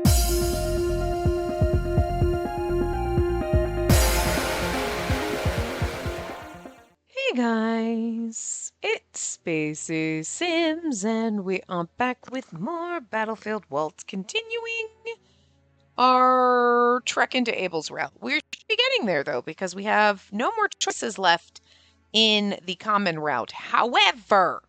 Hey guys, it's Spacey Sims, and we are back with more Battlefield Waltz, continuing our trek into Abel's route. We're getting there though, because we have no more choices left in the common route. However,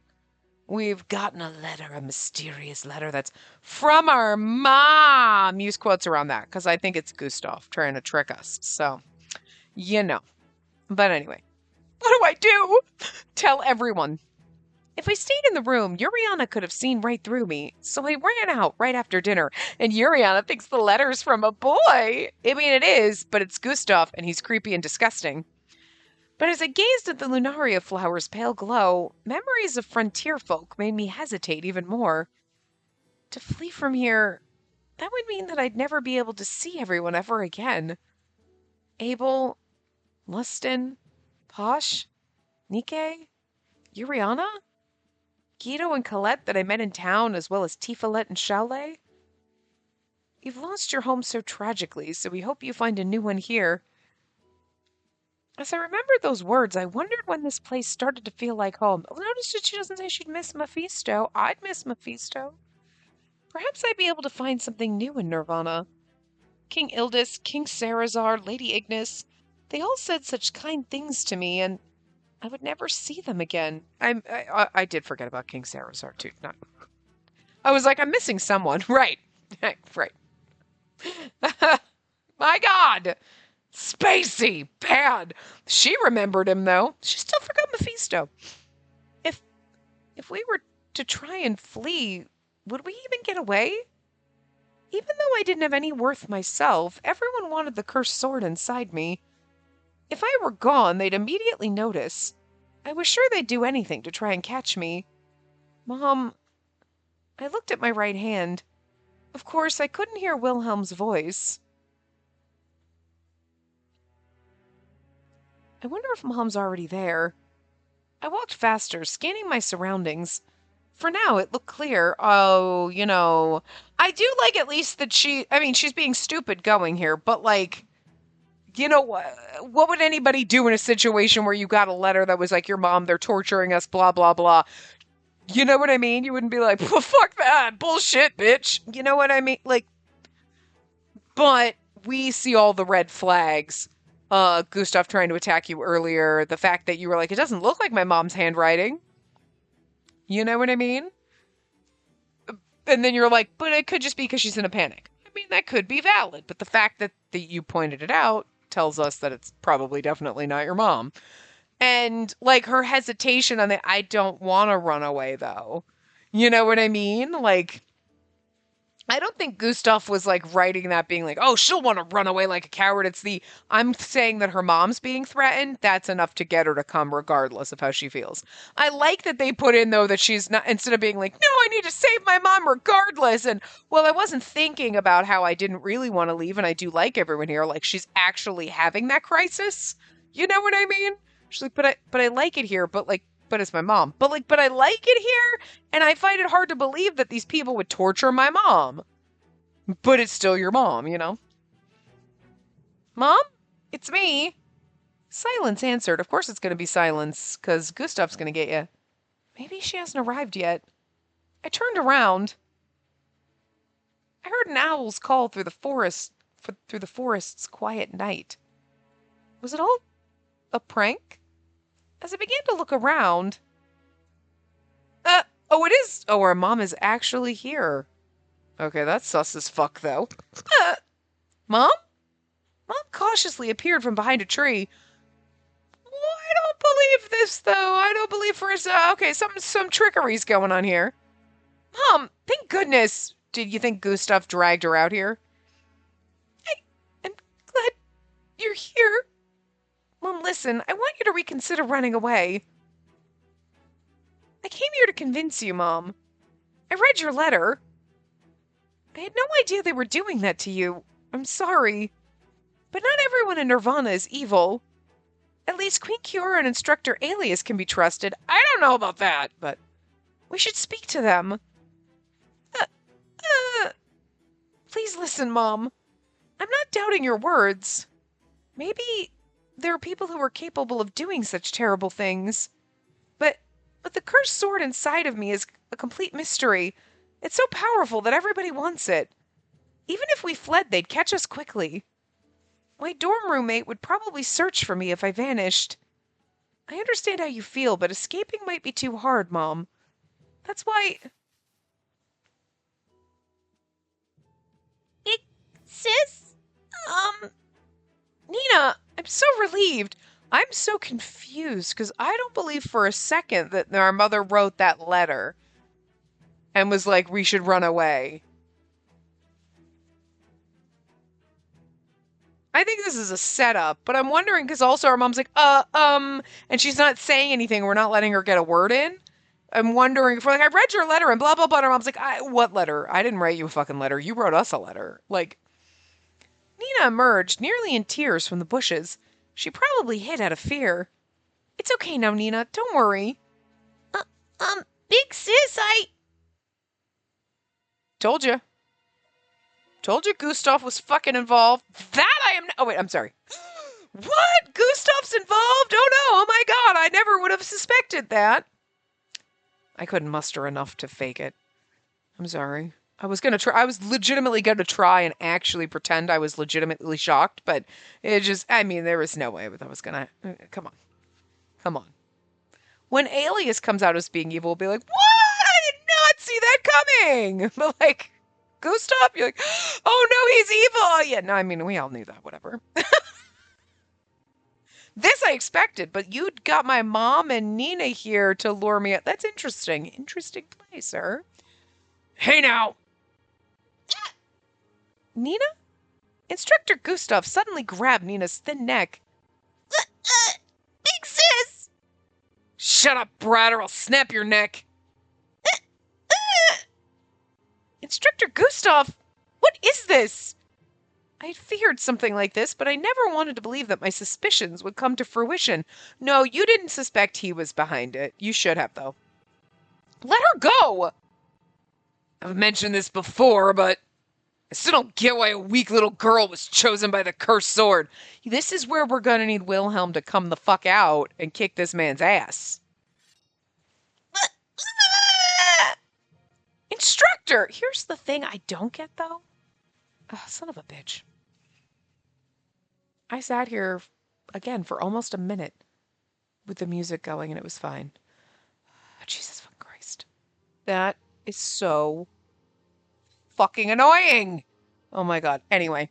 we've gotten a letter, a mysterious letter that's from our mom. Use quotes around that, because I think it's Gustav trying to trick us. So, you know. But anyway. What do? Tell everyone. If I stayed in the room, Yuriana could have seen right through me, so I ran out right after dinner, and Yuriana thinks the letter's from a boy. I mean, it is, but it's Gustav, and he's creepy and disgusting. But as I gazed at the lunaria flower's pale glow, memories of frontier folk made me hesitate even more. To flee from here, that would mean that I'd never be able to see everyone ever again. Abel, Lustin, Posh, Nike, Yuriana, Guido and Colette that I met in town, as well as Tifalet and Chalet. You've lost your home so tragically, so we hope you find a new one here. As I remembered those words, I wondered when this place started to feel like home. Notice that she doesn't say she'd miss Mephisto. I'd miss Mephisto. Perhaps I'd be able to find something new in Nirvana. King Ildis, King Sarazar, Lady Ignis, they all said such kind things to me, and I would never see them again. I did forget about King Sarazar, too. No. I was like, I'm missing someone. Right. Right. My God. Spacey. Bad. She remembered him, though. She still forgot Mephisto. If we were to try and flee, would we even get away? Even though I didn't have any worth myself, everyone wanted the cursed sword inside me. If I were gone, they'd immediately notice. I was sure they'd do anything to try and catch me. Mom, I looked at my right hand. Of course, I couldn't hear Wilhelm's voice. I wonder if Mom's already there. I walked faster, scanning my surroundings. For now, it looked clear. Oh, I do like at least that she's being stupid going here, but like, what would anybody do in a situation where you got a letter that was like, your mom, they're torturing us, blah, blah, blah. You know what I mean? You wouldn't be like, well, fuck that, bullshit, bitch. You know what I mean? Like, but we see all the red flags. Gustav trying to attack you earlier. The fact that you were like, it doesn't look like my mom's handwriting. You know what I mean? And then you're like, but it could just be because she's in a panic. I mean, that could be valid. But the fact that you pointed it out tells us that it's probably definitely not your mom. And like her hesitation on the, I don't want to run away though. You know what I mean? Like, I don't think Gustav was like writing that being like, oh, she'll want to run away like a coward. I'm saying that her mom's being threatened. That's enough to get her to come regardless of how she feels. I like that they put in though that she's not, instead of being like, no, I need to save my mom regardless. And well, I wasn't thinking about how I didn't really want to leave and I do like everyone here. Like she's actually having that crisis. You know what I mean? She's like, but I like it here, but it's my mom. But I like it here, and I find it hard to believe that these people would torture my mom. But it's still your mom, you know? Mom? It's me. Silence answered. Of course it's going to be silence, because Gustav's going to get you. Maybe she hasn't arrived yet. I turned around. I heard an owl's call through the forest's quiet night. Was it all a prank? As I began to look around... oh, it is... Oh, our mom is actually here. Okay, that's sus as fuck, though. Mom? Mom cautiously appeared from behind a tree. Oh, I don't believe this, though. I don't believe for a... Okay, some trickery's going on here. Mom, thank goodness. Did you think Gustav dragged her out here? I'm glad you're here. Mom, listen, I want you to reconsider running away. I came here to convince you, Mom. I read your letter. I had no idea they were doing that to you. I'm sorry. But not everyone in Nirvana is evil. At least Queen Kiora and Instructor Alias can be trusted. I don't know about that, but we should speak to them. Please listen, Mom. I'm not doubting your words. Maybe there are people who are capable of doing such terrible things. But the cursed sword inside of me is a complete mystery. It's so powerful that everybody wants it. Even if we fled, they'd catch us quickly. My dorm roommate would probably search for me if I vanished. I understand how you feel, but escaping might be too hard, Mom. That's why... Sis? Nina, I'm so relieved. I'm so confused because I don't believe for a second that our mother wrote that letter and was like, we should run away. I think this is a setup, but I'm wondering because also our mom's like, and she's not saying anything. We're not letting her get a word in. I'm wondering if we're like, I read your letter and blah, blah, blah. And our mom's like, what letter? I didn't write you a fucking letter. You wrote us a letter. Like, Nina emerged nearly in tears from the bushes. She probably hid out of fear. It's okay now, Nina. Don't worry. Big sis, Told you. Told you Gustav was fucking involved. That I am... Oh, wait, I'm sorry. What? Gustav's involved? Oh, no. Oh, my God. I never would have suspected that. I couldn't muster enough to fake it. I'm sorry. I was legitimately going to try and actually pretend I was legitimately shocked, but it just, I mean, there was no way that I was going to, come on. Come on. When Alias comes out as being evil, we'll be like, what? I did not see that coming. But like, Gustav, you're like, oh no, he's evil. Yeah, no, I mean, we all knew that, whatever. This I expected, but you got my mom and Nina here to lure me out. That's interesting. Interesting play, sir. Hey now. Nina? Instructor Gustav suddenly grabbed Nina's thin neck. Big sis! Shut up, brat, or I'll snap your neck. Instructor Gustav, what is this? I had feared something like this, but I never wanted to believe that my suspicions would come to fruition. No, you didn't suspect he was behind it. You should have, though. Let her go! I've mentioned this before, but I still don't get why a weak little girl was chosen by the cursed sword. This is where we're gonna need Wilhelm to come the fuck out and kick this man's ass. Instructor! Here's the thing I don't get, though. Oh, son of a bitch. I sat here, again, for almost a minute with the music going, and it was fine. Oh, Jesus fucking Christ. That is so fucking annoying. Oh my God. Anyway,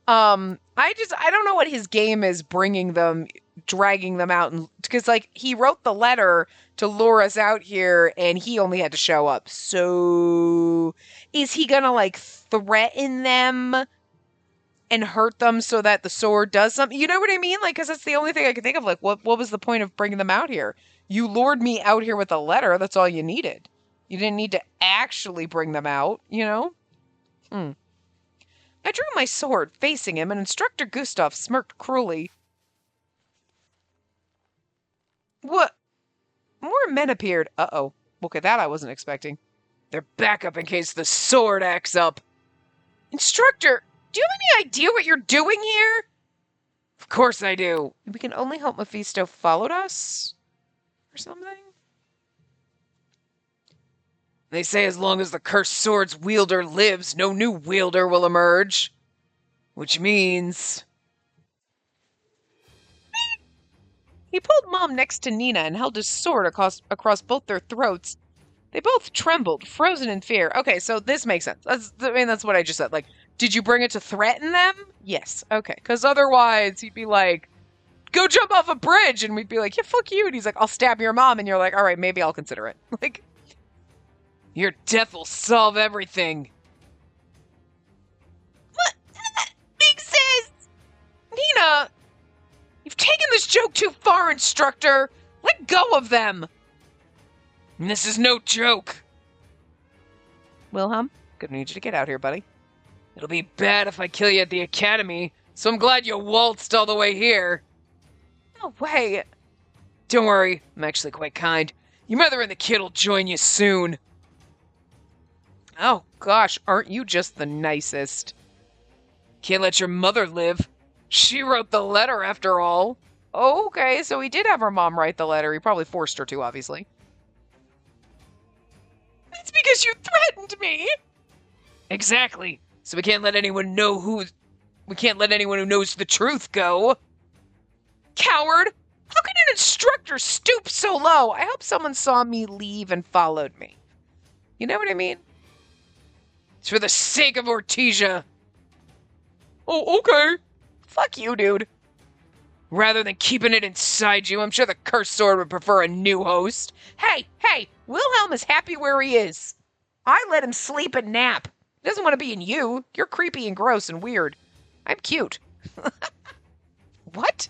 I don't know what his game is bringing them, dragging them out, and because like he wrote the letter to lure us out here and he only had to show up. So is he gonna like threaten them and hurt them so that the sword does something? You know what I mean? Like, because that's the only thing I can think of. Like, what was the point of bringing them out here? You lured me out here with a letter. That's all you needed. You didn't need to actually bring them out, you know? I drew my sword, facing him, and Instructor Gustav smirked cruelly. What? More men appeared. Uh-oh. Okay, that I wasn't expecting. They're back up in case the sword acts up. Instructor, do you have any idea what you're doing here? Of course I do. We can only hope Mephisto followed us? Or something? They say as long as the cursed sword's wielder lives, no new wielder will emerge. Which means... He pulled Mom next to Nina and held his sword across both their throats. They both trembled, frozen in fear. Okay, so this makes sense. That's what I just said. Like, did you bring it to threaten them? Yes. Okay. Because otherwise, he'd be like, go jump off a bridge. And we'd be like, yeah, fuck you. And he's like, I'll stab your mom. And you're like, all right, maybe I'll consider it. Like... Your death will solve everything. What? Big sis! Nina! You've taken this joke too far, Instructor! Let go of them! And this is no joke. Wilhelm, gonna need you to get out here, buddy. It'll be bad if I kill you at the academy, so I'm glad you waltzed all the way here. No way. Don't worry, I'm actually quite kind. Your mother and the kid will join you soon. Oh, gosh, aren't you just the nicest? Can't let your mother live. She wrote the letter, after all. Okay, so he did have her mom write the letter. He probably forced her to, obviously. It's because you threatened me. Exactly. So we can't let anyone know who... We can't let anyone who knows the truth go. Coward! How can an instructor stoop so low? I hope someone saw me leave and followed me. You know what I mean? It's for the sake of Ortesia. Oh, okay. Fuck you, dude. Rather than keeping it inside you, I'm sure the cursed sword would prefer a new host. Hey, Wilhelm is happy where he is. I let him sleep and nap. He doesn't want to be in you. You're creepy and gross and weird. I'm cute. What?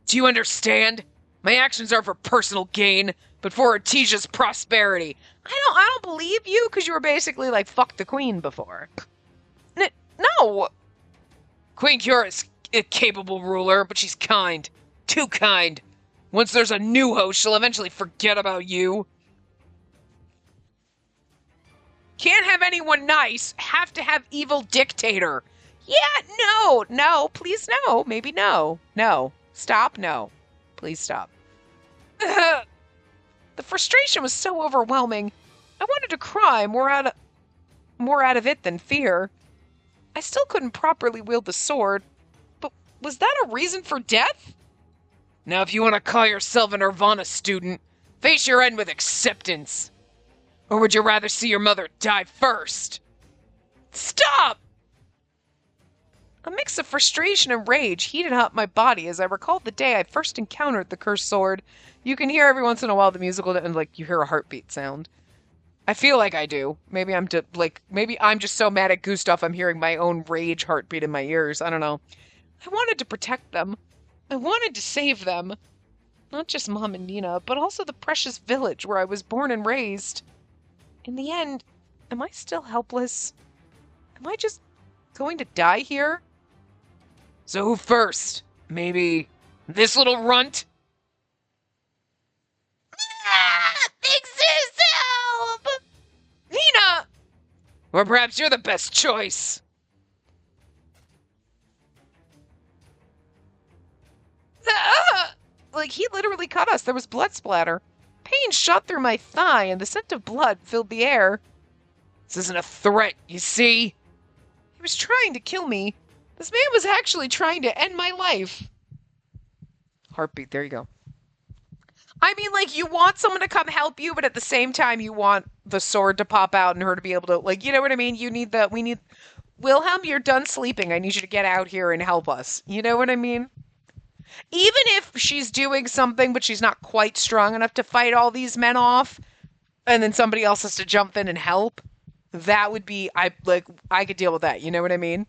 Do you understand? My actions are for personal gain, but for Ortesia's prosperity. I don't believe you, because you were basically like, fuck the queen before. No! Queen Cura is a capable ruler, but she's kind. Too kind. Once there's a new host, she'll eventually forget about you. Can't have anyone nice, have to have evil dictator. Yeah, no, please no, maybe no. Stop, no. Please stop. The frustration was so overwhelming. I wanted to cry more out of it than fear. I still couldn't properly wield the sword, but was that a reason for death? Now if you want to call yourself a Nirvana student, face your end with acceptance. Or would you rather see your mother die first? Stop! A mix of frustration and rage heated up my body as I recalled the day I first encountered the cursed sword. You can hear every once in a while the musical, and like you hear a heartbeat sound. I feel like I do. Maybe I'm just so mad at Gustav I'm hearing my own rage heartbeat in my ears. I don't know. I wanted to protect them. I wanted to save them. Not just Mom and Nina, but also the precious village where I was born and raised. In the end, am I still helpless? Am I just going to die here? So who first? Maybe this little runt? Big sis, help! Nina! Or perhaps you're the best choice. Like, he literally cut us. There was blood splatter. Pain shot through my thigh, and the scent of blood filled the air. This isn't a threat, you see? He was trying to kill me. This man was actually trying to end my life. Heartbeat, there you go. I mean, like, you want someone to come help you, but at the same time, you want the sword to pop out and her to be able to, like, you know what I mean? We need... Wilhelm, you're done sleeping. I need you to get out here and help us. You know what I mean? Even if she's doing something, but she's not quite strong enough to fight all these men off, and then somebody else has to jump in and help, that would be, I could deal with that. You know what I mean?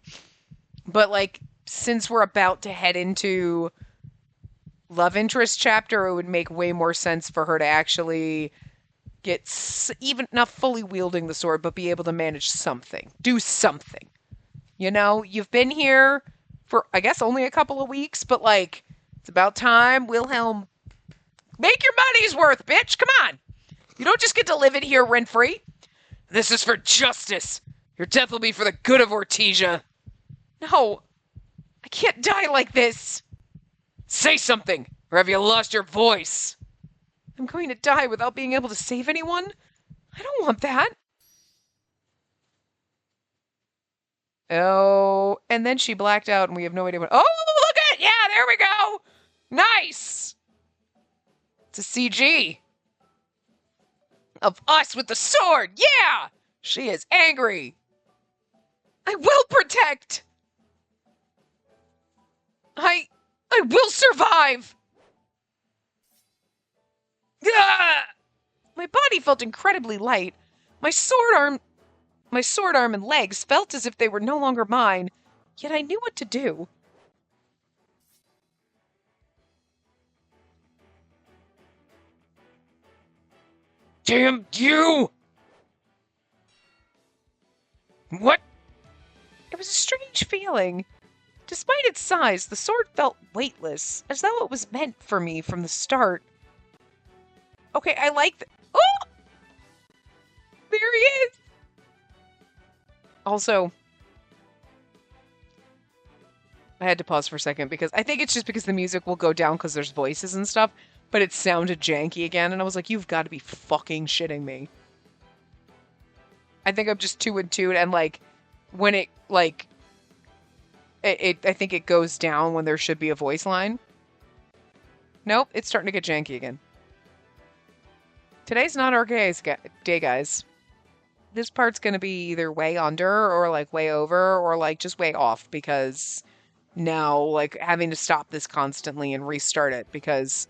But, like, since we're about to head into love interest chapter, it would make way more sense for her to actually get, even not fully wielding the sword, but be able to manage something. Do something. You know, you've been here for, I guess, only a couple of weeks, but, like, it's about time. Wilhelm, make your money's worth, bitch. Come on. You don't just get to live in here rent-free. This is for justice. Your death will be for the good of Ortesia. No, I can't die like this. Say something, or have you lost your voice? I'm going to die without being able to save anyone? I don't want that. Oh, and then she blacked out and we have no idea what... Oh, look at... Yeah, there we go. Nice. It's a CG. Of us with the sword. Yeah. She is angry. I will protect. I will survive. Ah! My body felt incredibly light. My sword arm and legs felt as if they were no longer mine, yet I knew what to do. Damn you! What? It was a strange feeling. Despite its size, the sword felt weightless, as though it was meant for me from the start. Okay, I like oh! There he is. Also, I had to pause for a second because I think it's just because the music will go down because there's voices and stuff, but it sounded janky again, and I was like, you've got to be fucking shitting me. I think I'm just too in tune, and like, when it, like, I think it goes down when there should be a voice line. Nope, it's starting to get janky again. Today's not our day, guys. This part's gonna be either way under, or like way over, or like just way off, because now, like, having to stop this constantly and restart it, because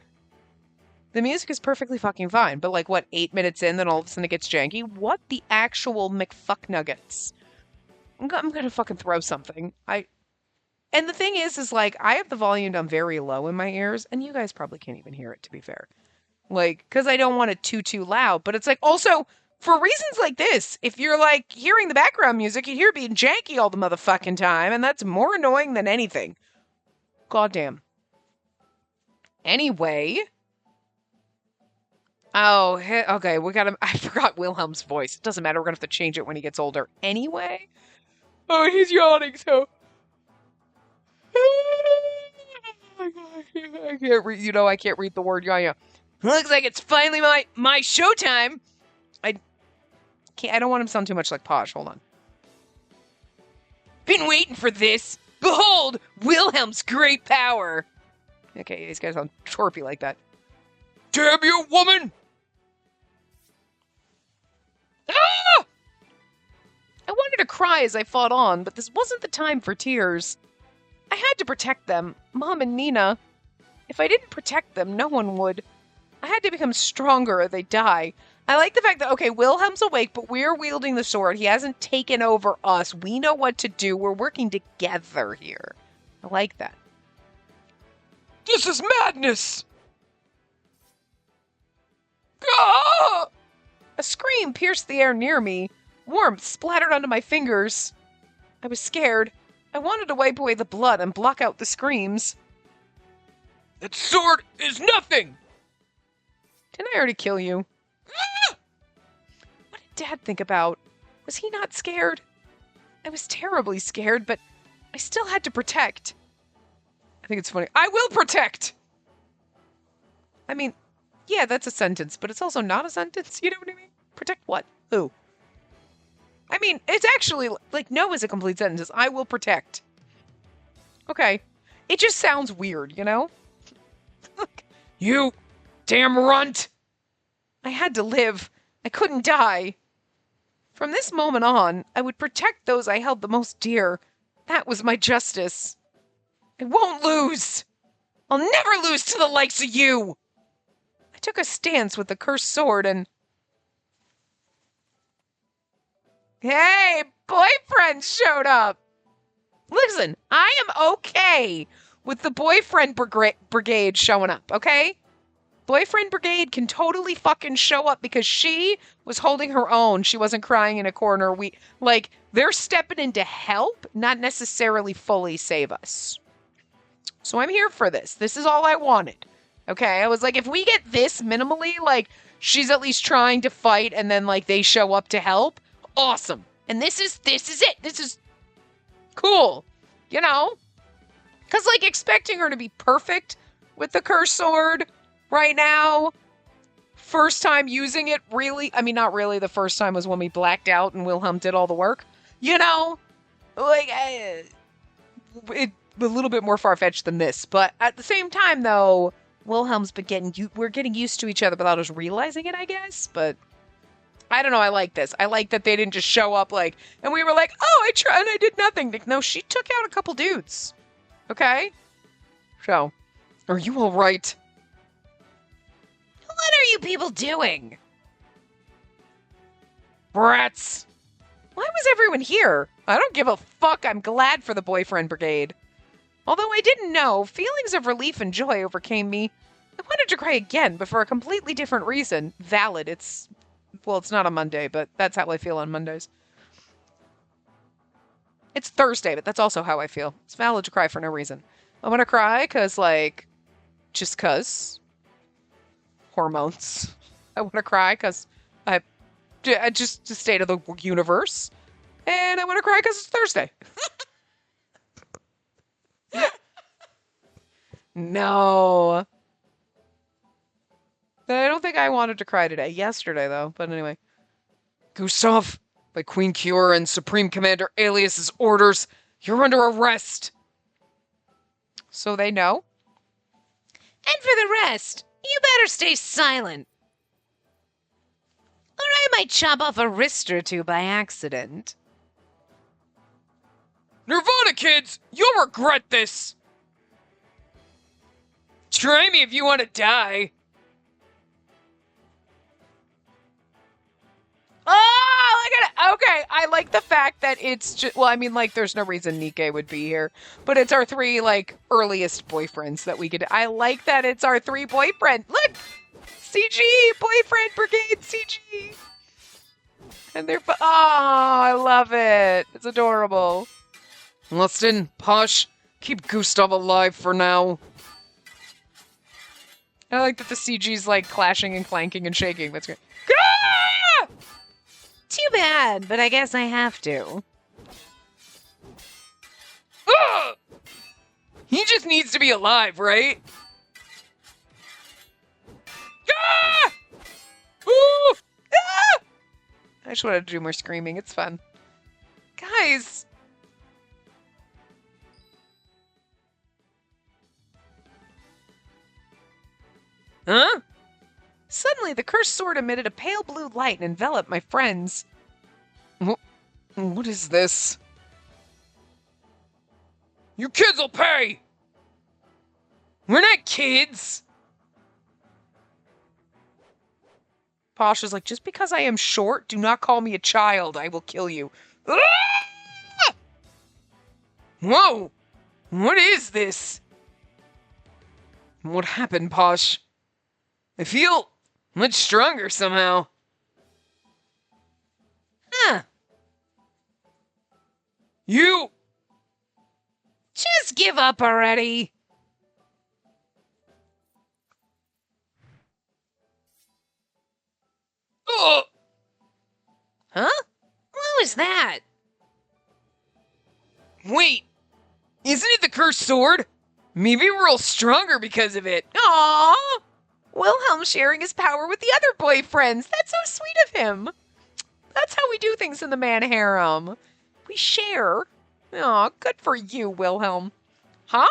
the music is perfectly fucking fine, but like, what, 8 minutes in, then all of a sudden it gets janky? What the actual McFucknuggets? I'm gonna fucking throw something. And the thing is like, I have the volume down very low in my ears, and you guys probably can't even hear it, to be fair. Like, because I don't want it too loud, but it's like, also, for reasons like this, if you're like hearing the background music, you hear it being janky all the motherfucking time, and that's more annoying than anything. Goddamn. Anyway. Oh, okay, I forgot Wilhelm's voice. It doesn't matter, we're gonna have to change it when he gets older. Anyway. Oh, he's yawning, so. I can't read, I can't read the word yaya. Looks like it's finally my showtime. I don't want him to sound too much like Posh. Hold on. Been waiting for this. Behold, Wilhelm's great power. Okay, he's gotta sound twerpy like that. Damn you, woman! Ah! I wanted to cry as I fought on, but this wasn't the time for tears. I had to protect them, Mom and Nina. If I didn't protect them, no one would. I had to become stronger or they'd die. I like the fact that, okay, Wilhelm's awake, but we're wielding the sword. He hasn't taken over us. We know what to do. We're working together here. I like that. This is madness! Ah! A scream pierced the air near me. Warmth splattered onto my fingers. I was scared. I wanted to wipe away the blood and block out the screams. That sword is nothing! Didn't I already kill you? Ah! What did Dad think about? Was he not scared? I was terribly scared, but I still had to protect. I think it's funny. I will protect! I mean, yeah, that's a sentence, but it's also not a sentence. You know what I mean? Protect what? Who? I mean, it's actually, like, no is a complete sentence. It's, I will protect. Okay. It just sounds weird, you know? You damn runt! I had to live. I couldn't die. From this moment on, I would protect those I held the most dear. That was my justice. I won't lose. I'll never lose to the likes of you. I took a stance with the cursed sword and... Hey, boyfriend showed up. Listen, I am okay with the boyfriend brigade showing up, okay? Boyfriend brigade can totally fucking show up because she was holding her own. She wasn't crying in a corner. They're stepping in to help, not necessarily fully save us. So I'm here for this. This is all I wanted. Okay? I was like, if we get this minimally, like, she's at least trying to fight and then, like, they show up to help. Awesome. And this is it. This is cool. You know? Because, like, expecting her to be perfect with the cursed sword right now, first time using it, really, I mean, not really, the first time was when we blacked out and Wilhelm did all the work, you know, like, it a little bit more far-fetched than this, but at the same time, though, Wilhelm's been we're getting used to each other without us realizing it, I guess, but I don't know, I like this. I like that they didn't just show up, like, and we were like, oh, I tried and I did nothing. No, she took out a couple dudes, okay? So, are you all right? What are you people doing? Brats! Why was everyone here? I don't give a fuck. I'm glad for the boyfriend brigade. Although I didn't know, feelings of relief and joy overcame me. I wanted to cry again, but for a completely different reason. Valid. It's not a Monday, but that's how I feel on Mondays. It's Thursday, but that's also how I feel. It's valid to cry for no reason. I want to cry because, like, just 'cause. Hormones. I want to cry because I Just the state of the universe. And I want to cry because it's Thursday. No. I don't think I wanted to cry today. Yesterday, though. But anyway. Gustav, by Queen Kiora and Supreme Commander Alias's orders, you're under arrest. So they know. And for the rest, you better stay silent. Or I might chop off a wrist or two by accident. Nirvana, kids! You'll regret this! Try me if you want to die. Oh, look at it. Okay, I like the fact that it's just, well, I mean, like, there's no reason Nikke would be here, but it's our three, like, earliest boyfriends that we could, I like that it's our three boyfriend. Look! CG! Boyfriend Brigade CG! And they're, oh, I love it. It's adorable. Lustin, Posh, keep Gustav alive for now. I like that the CG's, like, clashing and clanking and shaking. That's great. Ah! Too bad, but I guess I have to. Ugh! He just needs to be alive, right? Ah! Ooh! Ah! I just wanted to do more screaming. It's fun. Guys! Huh? Suddenly, the cursed sword emitted a pale blue light and enveloped my friends. What is this? You kids will pay! We're not kids! Posh is like, just because I am short, do not call me a child. I will kill you. Ah! Whoa! What is this? What happened, Posh? I feel much stronger somehow. Huh. You! Just give up already. Ugh! Huh? What was that? Wait! Isn't it the cursed sword? Maybe we're all stronger because of it. Aww! Wilhelm sharing his power with the other boyfriends. That's so sweet of him. That's how we do things in the man harem. We share. Aw, good for you, Wilhelm. Huh?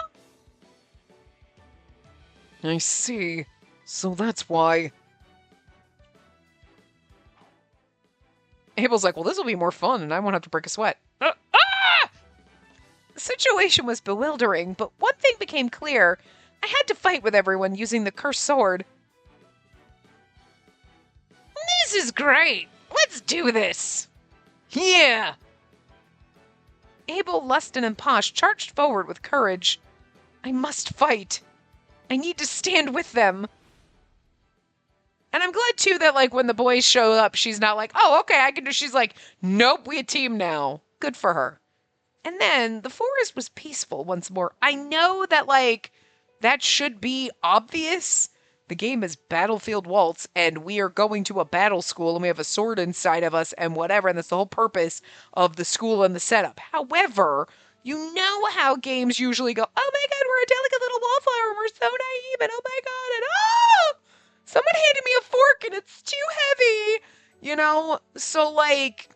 I see. So that's why. Abel's like, well, this will be more fun, and I won't have to break a sweat. Ah! The situation was bewildering, but one thing became clear. I had to fight with everyone using the cursed sword. This is great. Let's do this. Yeah! Abel, Lustin, and Posh charged forward with courage. I must fight. I need to stand with them. And I'm glad, too, that, like, when the boys show up, she's not like, oh, okay, I can do... She's like, nope, we a team now. Good for her. And then the forest was peaceful once more. I know that, like, that should be obvious. The game is Battlefield Waltz, and we are going to a battle school, and we have a sword inside of us, and whatever, and that's the whole purpose of the school and the setup. However, you know how games usually go, oh my god, we're a delicate little wallflower, and we're so naive, and oh my god, and oh! Someone handed me a fork, and it's too heavy! You know? So, like,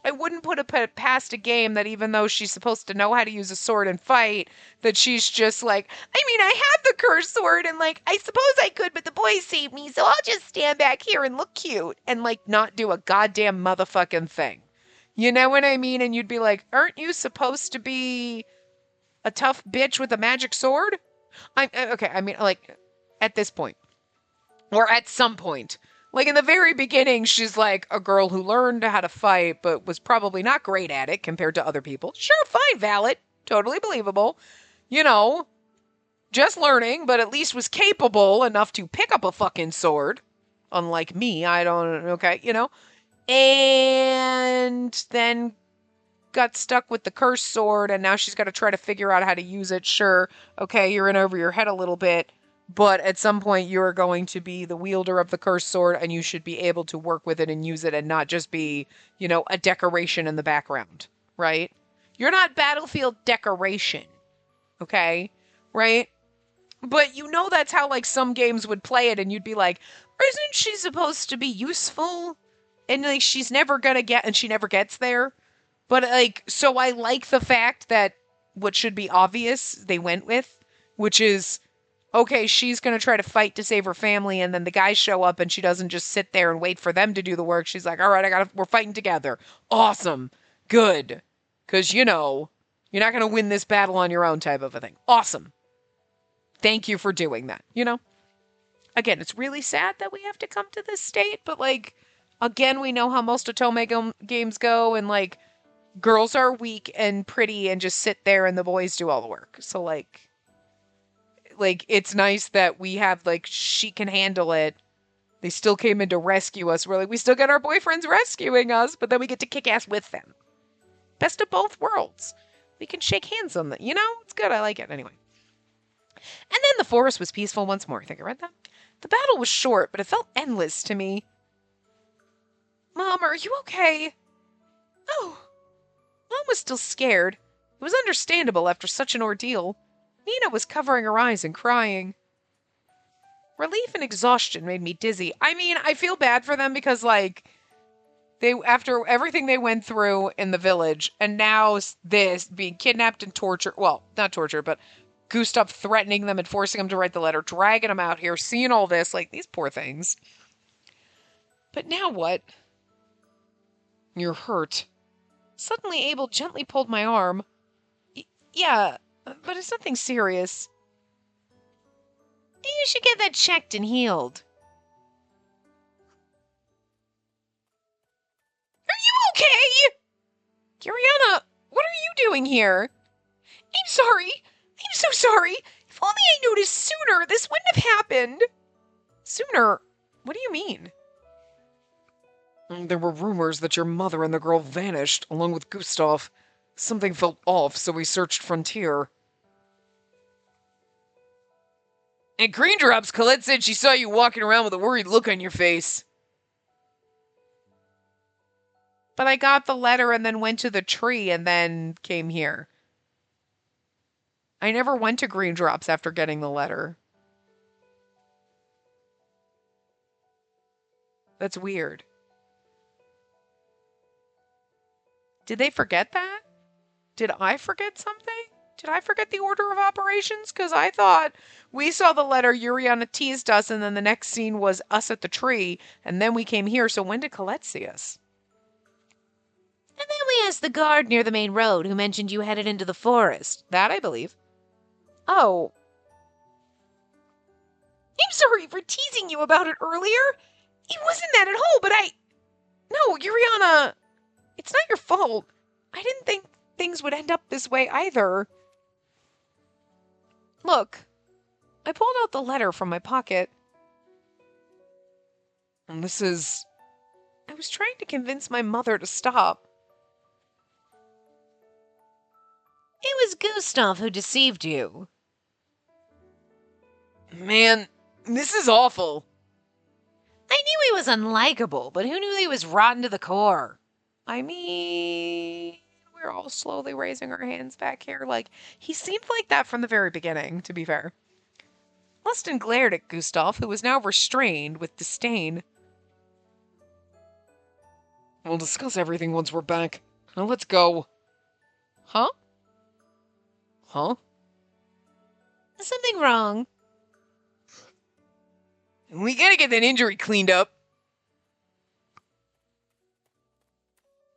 I wouldn't put it past a game that even though she's supposed to know how to use a sword and fight, that she's just like, I mean, I have the cursed sword, and, like, I suppose I could, but the boys saved me, so I'll just stand back here and look cute, and, like, not do a goddamn motherfucking thing. You know what I mean? And you'd be like, aren't you supposed to be a tough bitch with a magic sword? Okay, I mean, like, at this point. Or at some point. Like, in the very beginning, she's like a girl who learned how to fight, but was probably not great at it compared to other people. Sure, fine, valid. Totally believable. You know, just learning, but at least was capable enough to pick up a fucking sword. Unlike me, I don't, okay, you know. And then got stuck with the cursed sword, and now she's got to try to figure out how to use it. Sure, okay, you're in over your head a little bit. but at some point you are going to be the wielder of the cursed sword and you should be able to work with it and use it and not just be, a decoration in the background, right? You're not battlefield decoration, okay? Right? But that's how like some games would play it and you'd be like, isn't she supposed to be useful? And like she's never gonna get and she never gets there. But like so I like the fact that what should be obvious they went with, which is okay, she's going to try to fight to save her family and then the guys show up and she doesn't just sit there and wait for them to do the work. She's like, "All right, we're fighting together." Awesome. Good. Cuz you're not going to win this battle on your own type of a thing. Awesome. Thank you for doing that, Again, it's really sad that we have to come to this state, but like again, we know how most Otome games go and like girls are weak and pretty and just sit there and the boys do all the work. So like it's nice that we have like she can handle it. They still came in to rescue us. We're like, we still get our boyfriends rescuing us, but then we get to kick ass with them. Best of both worlds. We can shake hands on them. It's good. I like it. Anyway. And then the forest was peaceful once more. I think I read that. The battle was short, but it felt endless to me. Mom, are you okay? Oh. Mom was still scared. It was understandable after such an ordeal. Nina was covering her eyes and crying. Relief and exhaustion made me dizzy. I mean, I feel bad for them because, like, after everything they went through in the village, and now this, being kidnapped and tortured, well, not tortured, but Gustav threatening them and forcing them to write the letter, dragging them out here, seeing all this, like, these poor things. But now what? You're hurt. Suddenly Abel gently pulled my arm. Yeah, but it's nothing serious. You should get that checked and healed. Are you okay? Yuriana, what are you doing here? I'm sorry. I'm so sorry. If only I noticed sooner, this wouldn't have happened. Sooner? What do you mean? There were rumors that your mother and the girl vanished, along with Gustav. Something felt off, so we searched Frontier. At Green Drops, Colette said she saw you walking around with a worried look on your face. But I got the letter and then went to the tree and then came here. I never went to Green Drops after getting the letter. That's weird. Did they forget that? Did I forget something? Did I forget the order of operations? Because I thought we saw the letter, Yuriana teased us, and then the next scene was us at the tree, and then we came here. So when did Colette see us? And then we asked the guard near the main road who mentioned you headed into the forest. That I believe. Oh. I'm sorry for teasing you about it earlier. It wasn't that at all, but No, Yuriana, it's not your fault. I didn't think things would end up this way either. Look, I pulled out the letter from my pocket. And this is... I was trying to convince my mother to stop. It was Gustav who deceived you. Man, this is awful. I knew he was unlikable, but who knew he was rotten to the core? I mean, we're all slowly raising our hands back here. Like, he seemed like that from the very beginning, to be fair. Lustin glared at Gustav, who was now restrained with disdain. We'll discuss everything once we're back. Now let's go. Huh? Huh? Something wrong. We gotta get that injury cleaned up.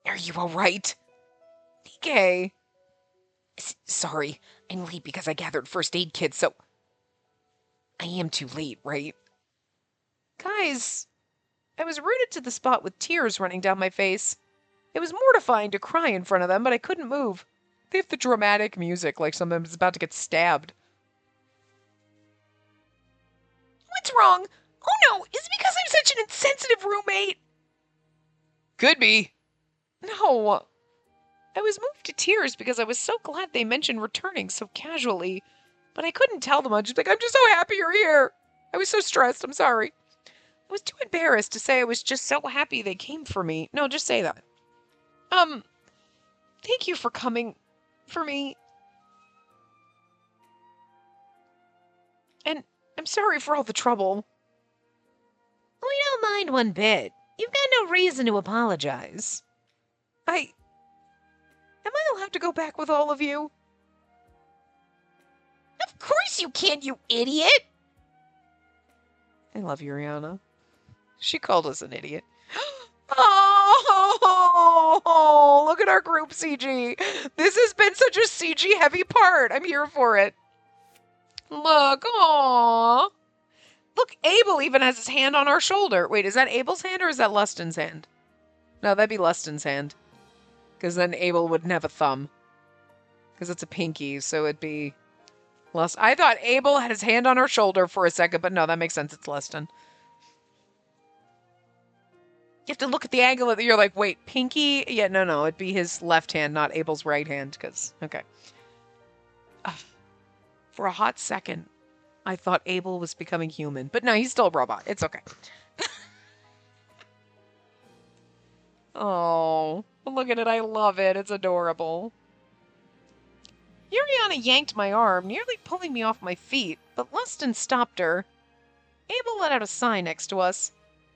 Are you alright? DK. Sorry, I'm late because I gathered first aid kits, so... I am too late, right? Guys, I was rooted to the spot with tears running down my face. It was mortifying to cry in front of them, but I couldn't move. They have the dramatic music like someone's about to get stabbed. What's wrong? Oh no, is it because I'm such an insensitive roommate? Could be. No. I was moved to tears because I was so glad they mentioned returning so casually. But I couldn't tell them. I was just like, I'm just so happy you're here. I was so stressed. I'm sorry. I was too embarrassed to say I was just so happy they came for me. No, just say that. Thank you for coming for me. And I'm sorry for all the trouble. We don't mind one bit. You've got no reason to apologize. Am I allowed to go back with all of you? Of course you can, you idiot! I love Yuriana. She called us an idiot. Oh, look at our group CG. This has been such a CG heavy part. I'm here for it. Look, aww. Look, Abel even has his hand on our shoulder. Wait, is that Abel's hand or is that Lustin's hand? No, that'd be Lustin's hand. Because then Abel wouldn't have a thumb. Because it's a pinky, so it'd be Lust. I thought Abel had his hand on her shoulder for a second, but no, that makes sense. It's Lustin. You have to look at the angle that you're like, wait, pinky? Yeah, no, it'd be his left hand, not Abel's right hand, because, okay. For a hot second, I thought Abel was becoming human, but no, he's still a robot. It's okay. Oh, look at it. I love it. It's adorable. Yuriana yanked my arm, nearly pulling me off my feet, but Lustin stopped her. Abel let out a sigh next to us.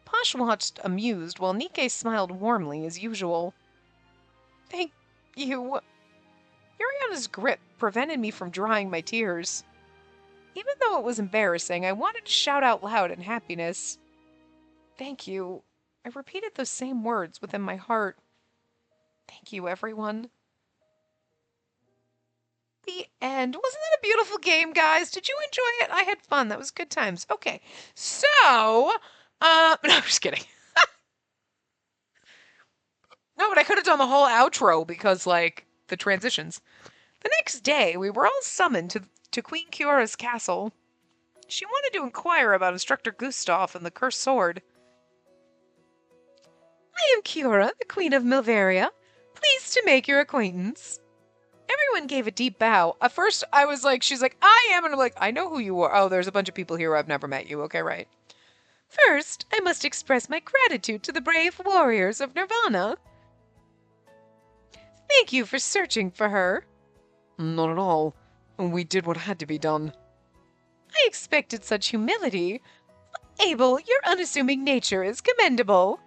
Posh watched amused, while Nikke smiled warmly as usual. Thank you. Yuriana's grip prevented me from drying my tears. Even though it was embarrassing, I wanted to shout out loud in happiness. Thank you. I repeated those same words within my heart. Thank you, everyone. The end. Wasn't that a beautiful game, guys? Did you enjoy it? I had fun. That was good times. Okay, so, no, I'm just kidding. No, but I could have done the whole outro because, like, the transitions. The next day, we were all summoned to Queen Kiора's castle. She wanted to inquire about Instructor Gustav and the cursed sword. I am Kiora, the Queen of Milvaria. Pleased to make your acquaintance. Everyone gave a deep bow. At first, I was like, she's like, I am, and I'm like, I know who you are. Oh, there's a bunch of people here who I've never met you. Okay, right. First, I must express my gratitude to the brave warriors of Nirvana. Thank you for searching for her. Not at all. We did what had to be done. I expected such humility. Abel, your unassuming nature is commendable.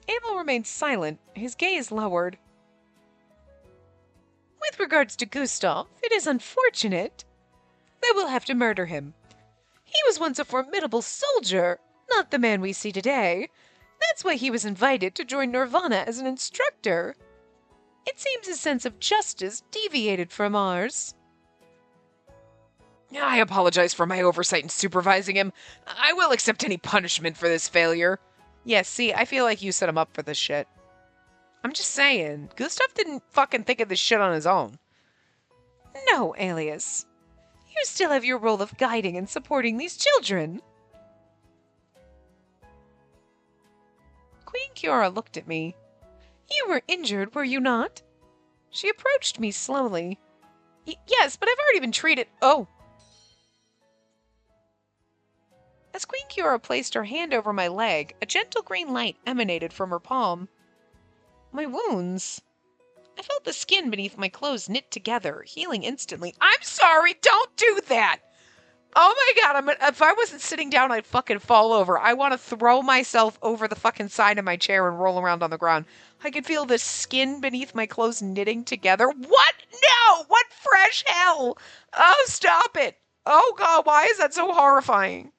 Abel remained silent, his gaze lowered. With regards to Gustav, it is unfortunate. They will have to murder him. He was once a formidable soldier, not the man we see today. That's why he was invited to join Nirvana as an instructor. It seems his sense of justice deviated from ours. I apologize for my oversight in supervising him. I will accept any punishment for this failure. Yes, see, I feel like you set him up for this shit. I'm just saying, Gustav didn't fucking think of this shit on his own. No, Alias. You still have your role of guiding and supporting these children. Queen Kiora looked at me. You were injured, were you not? She approached me slowly. Yes, but I've already been treated. Oh. As Queen Kiora placed her hand over my leg, a gentle green light emanated from her palm. My wounds. I felt the skin beneath my clothes knit together, healing instantly. I'm sorry, don't do that! Oh my god, if I wasn't sitting down, I'd fucking fall over. I want to throw myself over the fucking side of my chair and roll around on the ground. I can feel the skin beneath my clothes knitting together. What? No! What fresh hell? Oh, stop it! Oh god, why is that so horrifying?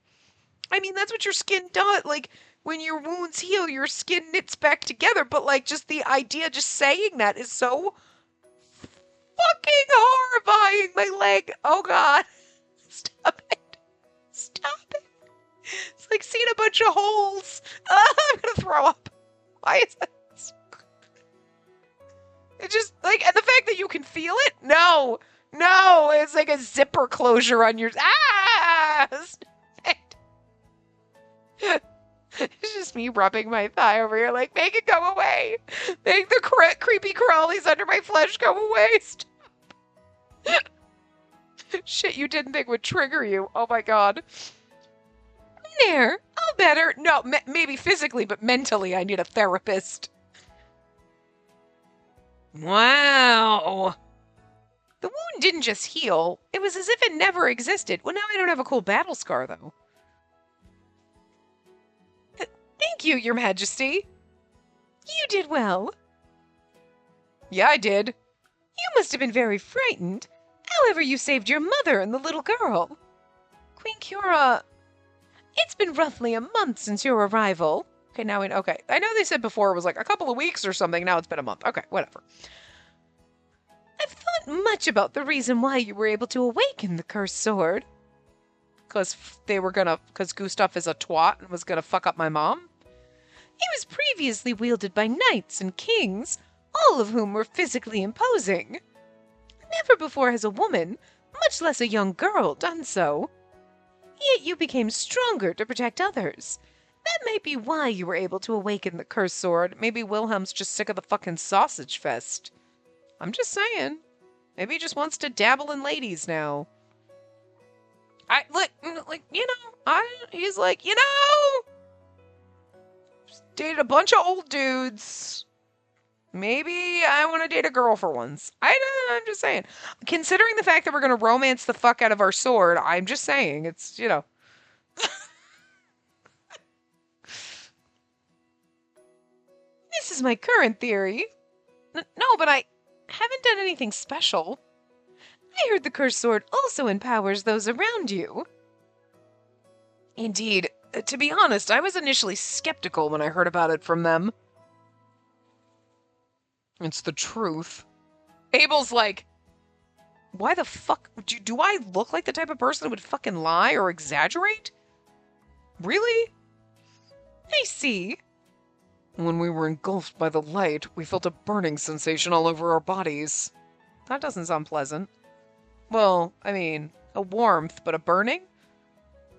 I mean, that's what your skin does. Like, when your wounds heal, your skin knits back together. But, like, just the idea, just saying that is so fucking horrifying. My leg. Oh, God. Stop it. Stop it. It's like seeing a bunch of holes. I'm going to throw up. Why is that? It just, like, and the fact that you can feel it? No. No. It's like a zipper closure on your... Ah! It's just me rubbing my thigh over here like, make it go away. Make the creepy crawlies under my flesh go away. Stop. Shit you didn't think would trigger you. Oh my god. There, I'll better. No, maybe physically, but mentally I need a therapist. Wow. The wound didn't just heal. It was as if it never existed. Well, now I don't have a cool battle scar, though. Thank you, Your Majesty. You did well. Yeah, I did. You must have been very frightened. However, you saved your mother and the little girl. Queen Cura, it's been roughly a month since your arrival. Okay, now okay. I know they said before it was like a couple of weeks or something. Now it's been a month. Okay, whatever. I've thought much about the reason why you were able to awaken the cursed sword. Because Gustav is a twat and was gonna fuck up my mom. It was previously wielded by knights and kings, all of whom were physically imposing. Never before has a woman, much less a young girl, done so. Yet you became stronger to protect others. That might be why you were able to awaken the cursed sword. Maybe Wilhelm's just sick of the fucking sausage fest. I'm just saying. Maybe he just wants to dabble in ladies now. He's like, dated a bunch of old dudes. Maybe I want to date a girl for once. I'm just saying. Considering the fact that we're going to romance the fuck out of our sword, I'm just saying. It's, This is my current theory. No, but I haven't done anything special. I heard the cursed sword also empowers those around you. Indeed. To be honest, I was initially skeptical when I heard about it from them. It's the truth. Abel's like, why the fuck? Do I look like the type of person who would fucking lie or exaggerate? Really? I see. When we were engulfed by the light, we felt a burning sensation all over our bodies. That doesn't sound pleasant. Well, I mean, a warmth, but a burning?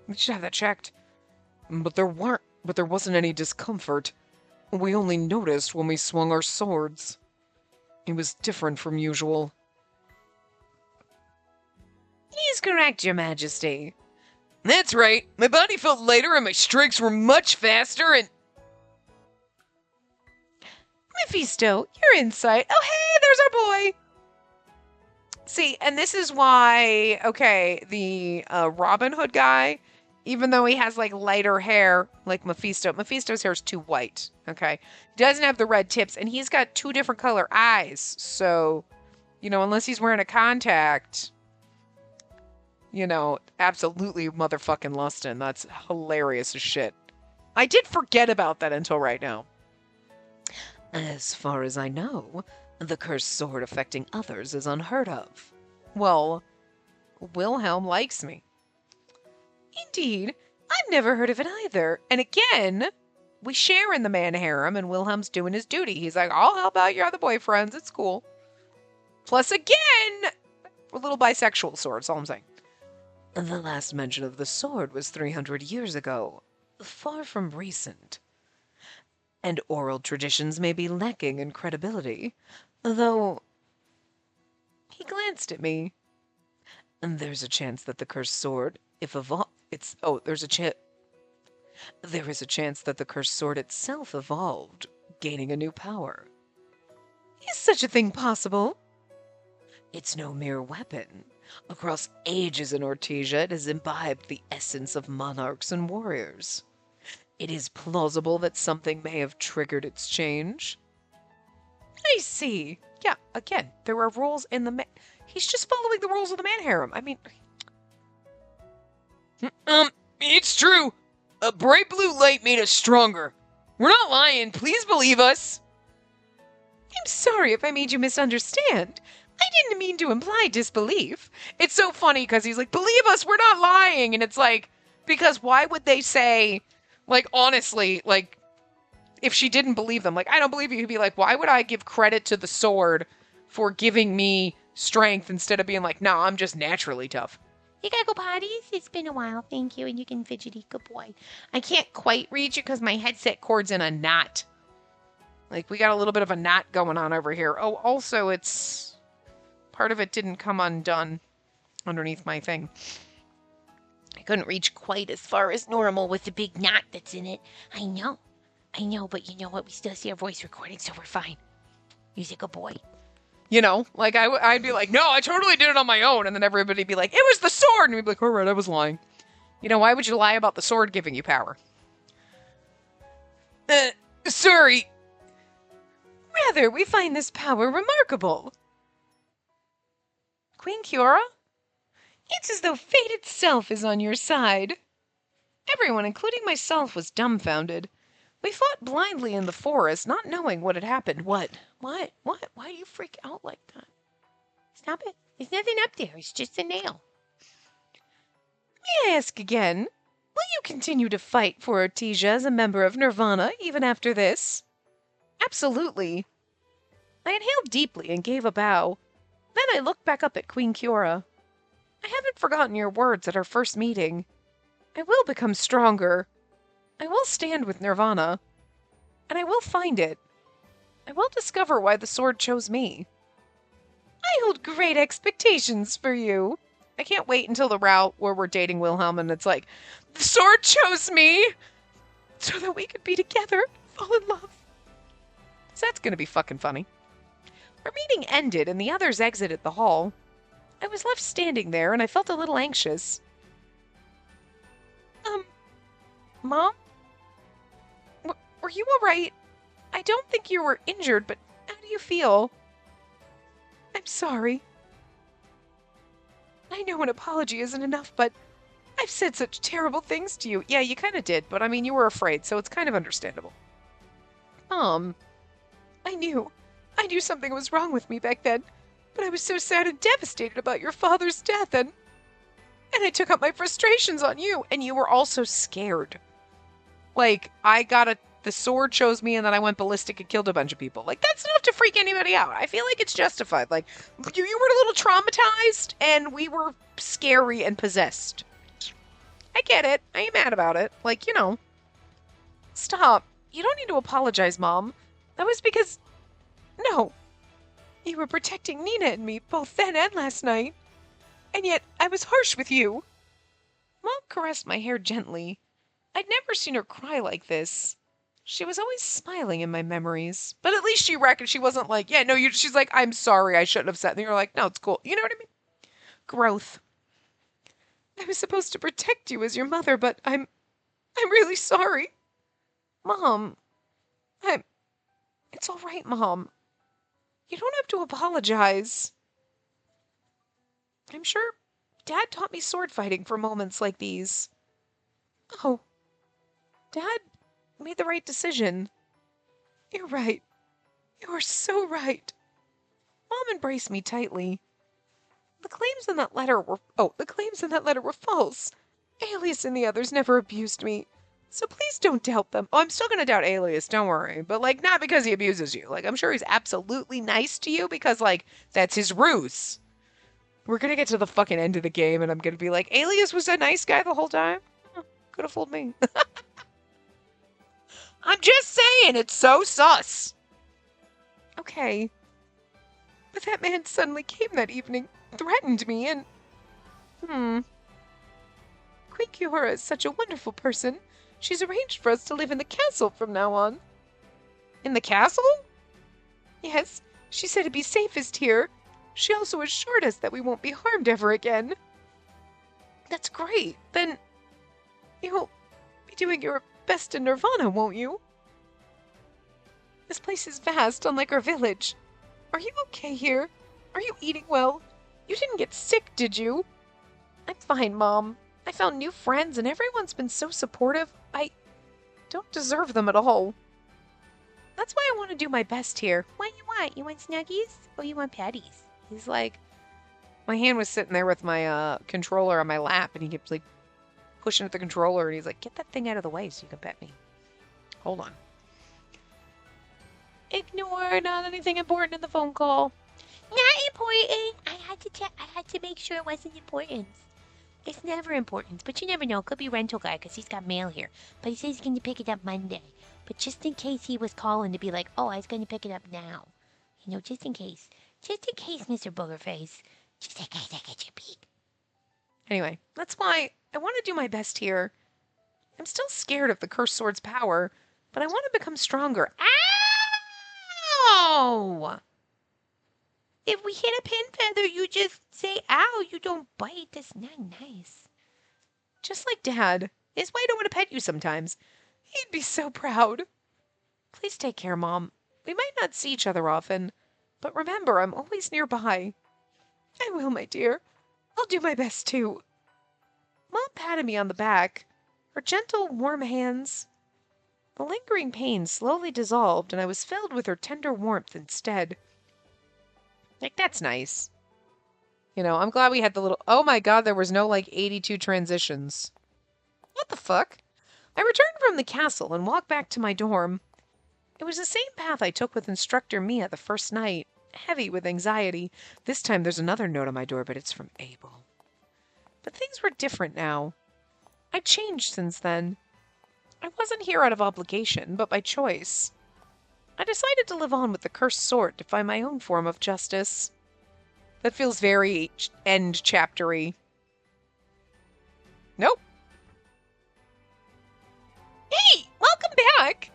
We should have that checked. But there wasn't any discomfort. We only noticed when we swung our swords. It was different from usual. He's correct, Your Majesty. That's right. My body felt lighter and my strikes were much faster and... Mephisto, your insight. Oh, hey, there's our boy. See, and this is why, okay, the Robin Hood guy, even though he has, like, lighter hair, like Mephisto's hair is too white, okay? He doesn't have the red tips, and he's got 2 different color eyes, so, unless he's wearing a contact, absolutely motherfucking lustin'. That's hilarious as shit. I did forget about that until right now. As far as I know, the cursed sword affecting others is unheard of. Well, Wilhelm likes me. Indeed, I've never heard of it either. And again, we share in the man harem and Wilhelm's doing his duty. He's like, I'll help out your other boyfriends. It's cool. Plus, again, we're a little bisexual sword, that's all I'm saying. The last mention of the sword was 300 years ago. Far from recent. And oral traditions may be lacking in credibility, though he glanced at me. And there's a chance that the cursed sword, there is a chance that the cursed sword itself evolved, gaining a new power. Is such a thing possible? It's no mere weapon. Across ages in Ortesia, it has imbibed the essence of monarchs and warriors. It is plausible that something may have triggered its change. I see. Yeah, again, there are rules in the He's just following the rules of the man harem. I mean... It's true. A bright blue light made us stronger. We're not lying. Please believe us. I'm sorry if I made you misunderstand. I didn't mean to imply disbelief. It's so funny because he's like, believe us, we're not lying. And it's like, because why would they say... Like, honestly, like, if she didn't believe them, like, I don't believe you, he'd be like, why would I give credit to the sword for giving me strength instead of being like, nah, I'm just naturally tough. You gotta go potties? It's been a while, thank you, and you can fidgety, good boy. I can't quite reach it because my headset cord's in a knot. Like, we got a little bit of a knot going on over here. Oh, also, part of it didn't come undone. underneath my thing. I couldn't reach quite as far as normal with the big knot that's in it. I know, but you know what? We still see our voice recording, so we're fine. You're a good boy. You know, like I'd be like, no, I totally did it on my own. And then everybody'd be like, it was the sword. And we'd be like, all right, I was lying. You know, why would you lie about the sword giving you power? Sorry. Rather, we find this power remarkable. Queen Kiora? It's as though fate itself is on your side. Everyone, including myself, was dumbfounded. We fought blindly in the forest, not knowing what had happened. What? Why do you freak out like that? Stop it. There's nothing up there. It's just a nail. May I ask again, will you continue to fight for Artesia as a member of Nirvana even after this? Absolutely. I inhaled deeply and gave a bow. Then I looked back up at Queen Kiora. I haven't forgotten your words at our first meeting. I will become stronger. I will stand with Nirvana. And I will find it. I will discover why the sword chose me. I hold great expectations for you. I can't wait until the route where we're dating Wilhelm and it's like, the sword chose me so that we could be together, fall in love. So that's gonna be fucking funny. Our meeting ended and the others exited the hall. I was left standing there and I felt a little anxious. Mom? Were you alright? I don't think you were injured, but how do you feel? I'm sorry. I know an apology isn't enough, but I've said such terrible things to you. Yeah, you kind of did, but I mean, you were afraid, so it's kind of understandable. Mom, I knew something was wrong with me back then, but I was so sad and devastated about your father's death, and I took out my frustrations on you, and you were also scared. Like, the sword chose me, and then I went ballistic and killed a bunch of people. Like, that's enough to freak anybody out. I feel like it's justified. Like, you were a little traumatized, and we were scary and possessed. I get it. I ain't mad about it. Like, you know. Stop. You don't need to apologize, Mom. That was because... No. You were protecting Nina and me, both then and last night. And yet, I was harsh with you. Mom caressed my hair gently. I'd never seen her cry like this. She was always smiling in my memories. But at least she reckoned she wasn't like, yeah, no, she's like, I'm sorry, I shouldn't have said that. And you're like, no, it's cool. You know what I mean? Growth. I was supposed to protect you as your mother, but I'm really sorry. Mom. It's all right, Mom. You don't have to apologize. I'm sure Dad taught me sword fighting for moments like these. Oh. Dad made the right decision. You're right. You are so right. Mom embraced me tightly. The claims in that letter were false. Alias and the others never abused me. So please don't doubt them. Oh, I'm still gonna doubt Alias, don't worry. But, like, not because he abuses you. Like, I'm sure he's absolutely nice to you because, like, that's his ruse. We're gonna get to the fucking end of the game and I'm gonna be like, Alias was a nice guy the whole time? Could have fooled me. I'm just saying, it's so sus. Okay. But that man suddenly came that evening, threatened me, and... Queen Kiora is such a wonderful person. She's arranged for us to live in the castle from now on. In the castle? Yes, she said it'd be safest here. She also assured us that we won't be harmed ever again. That's great. Then you'll be doing your best in Nirvana, won't you? This place is vast, unlike our village. Are you okay here? Are you eating well? You didn't get sick, did you? I'm fine, Mom. I found new friends and everyone's been so supportive. I don't deserve them at all. That's why I want to do my best here. What you want? You want Snuggies? Or you want patties? He's like... My hand was sitting there with my controller on my lap and he kept like pushing at the controller and he's like, get that thing out of the way so you can pet me. Hold on. Ignore, not anything important in the phone call. Not important. I had to check. I had to make sure it wasn't important. It's never important, but you never know. It could be rental guy because he's got mail here. But he says he's going to pick it up Monday. But just in case he was calling to be like, oh, I was going to pick it up now. You know, just in case. Just in case, Mr. Boogerface. Just in case I get your peek. Anyway, that's why I want to do my best here. I'm still scared of the cursed sword's power, but I want to become stronger. Ow! If we hit a pin feather, you just say ow. You don't bite. That's not nice. Just like Dad. Is why I don't want to pet you sometimes. He'd be so proud. Please take care, Mom. We might not see each other often, but remember, I'm always nearby. I will, my dear. I'll do my best, too. Mom patted me on the back, her gentle, warm hands. The lingering pain slowly dissolved, and I was filled with her tender warmth instead. Like, that's nice. You know, I'm glad we had the little... Oh my god, there was no, 82 transitions. What the fuck? I returned from the castle and walked back to my dorm. It was the same path I took with Instructor Mia the first night, heavy with anxiety. This time there's another note on my door, but it's from Abel. But things were different now. I'd changed since then. I wasn't here out of obligation, but by choice. I decided to live on with the cursed sword to find my own form of justice. That feels very end chapter-y. Nope. Hey, welcome back!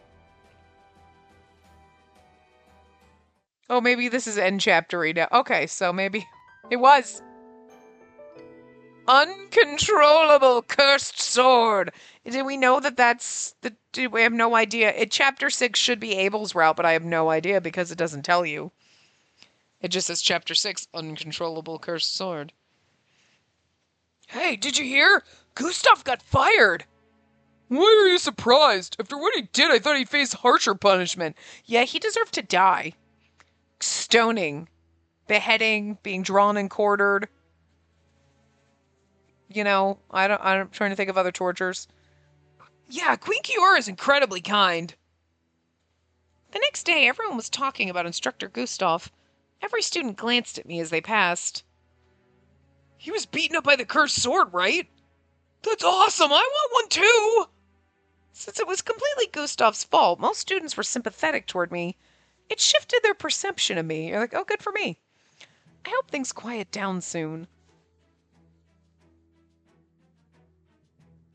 Oh, maybe this is end chapter-y now. Okay, so maybe it was. Uncontrollable cursed sword. Did we know that that's the... We have no idea. Chapter 6 should be Abel's route, but I have no idea because it doesn't tell you. It just says Chapter 6, Uncontrollable Cursed Sword. Hey, did you hear? Gustav got fired! Why are you surprised? After what he did, I thought he'd face harsher punishment. Yeah, he deserved to die. Stoning. Beheading. Being drawn and quartered. You know, I'm trying to think of other tortures. Yeah, Queen Kiora is incredibly kind. The next day, everyone was talking about Instructor Gustav. Every student glanced at me as they passed. He was beaten up by the cursed sword, right? That's awesome! I want one too! Since it was completely Gustav's fault, most students were sympathetic toward me. It shifted their perception of me. You're like, oh, good for me. I hope things quiet down soon.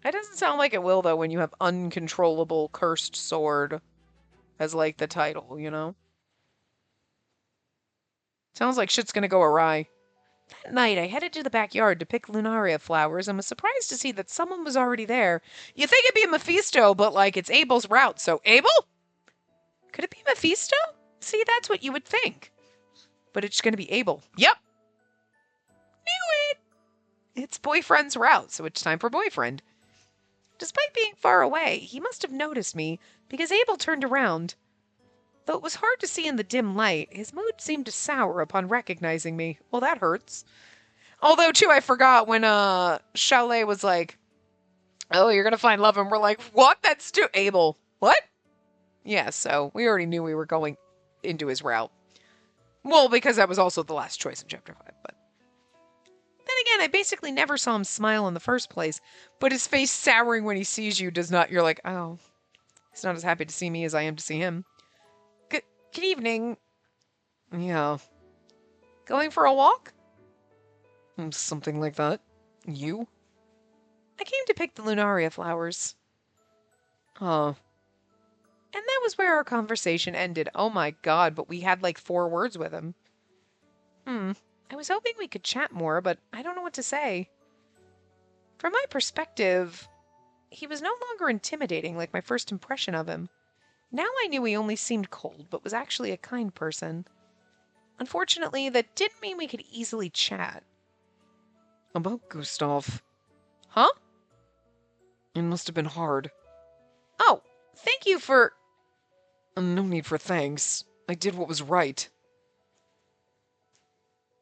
It doesn't sound like it will, though, when you have Uncontrollable Cursed Sword as, the title, you know? Sounds like shit's gonna go awry. That night, I headed to the backyard to pick lunaria flowers and was surprised to see that someone was already there. You think it'd be Mephisto, but, it's Abel's route, so Abel? Could it be Mephisto? See, that's what you would think. But it's gonna be Abel. Yep! Knew it! It's boyfriend's route, so it's time for boyfriend. Despite being far away, he must have noticed me, because Abel turned around. Though it was hard to see in the dim light, his mood seemed to sour upon recognizing me. Well, that hurts. Although, too, I forgot when, Chalet was like, oh, you're gonna find love, and we're like, what? That's too... Abel. What? Yeah, so we already knew we were going into his route. Well, because that was also the last choice in Chapter 5, but... Then again, I basically never saw him smile in the first place, but his face souring when he sees you does not... You're like, oh, he's not as happy to see me as I am to see him. Good evening. Yeah. Going for a walk? Something like that. You? I came to pick the lunaria flowers. Huh. And that was where our conversation ended. Oh my god, but we had 4 words with him. I was hoping we could chat more, but I don't know what to say. From my perspective, he was no longer intimidating like my first impression of him. Now I knew he only seemed cold, but was actually a kind person. Unfortunately, that didn't mean we could easily chat. About Gustav. Huh? It must have been hard. Oh, thank you for... No need for thanks. I did what was right.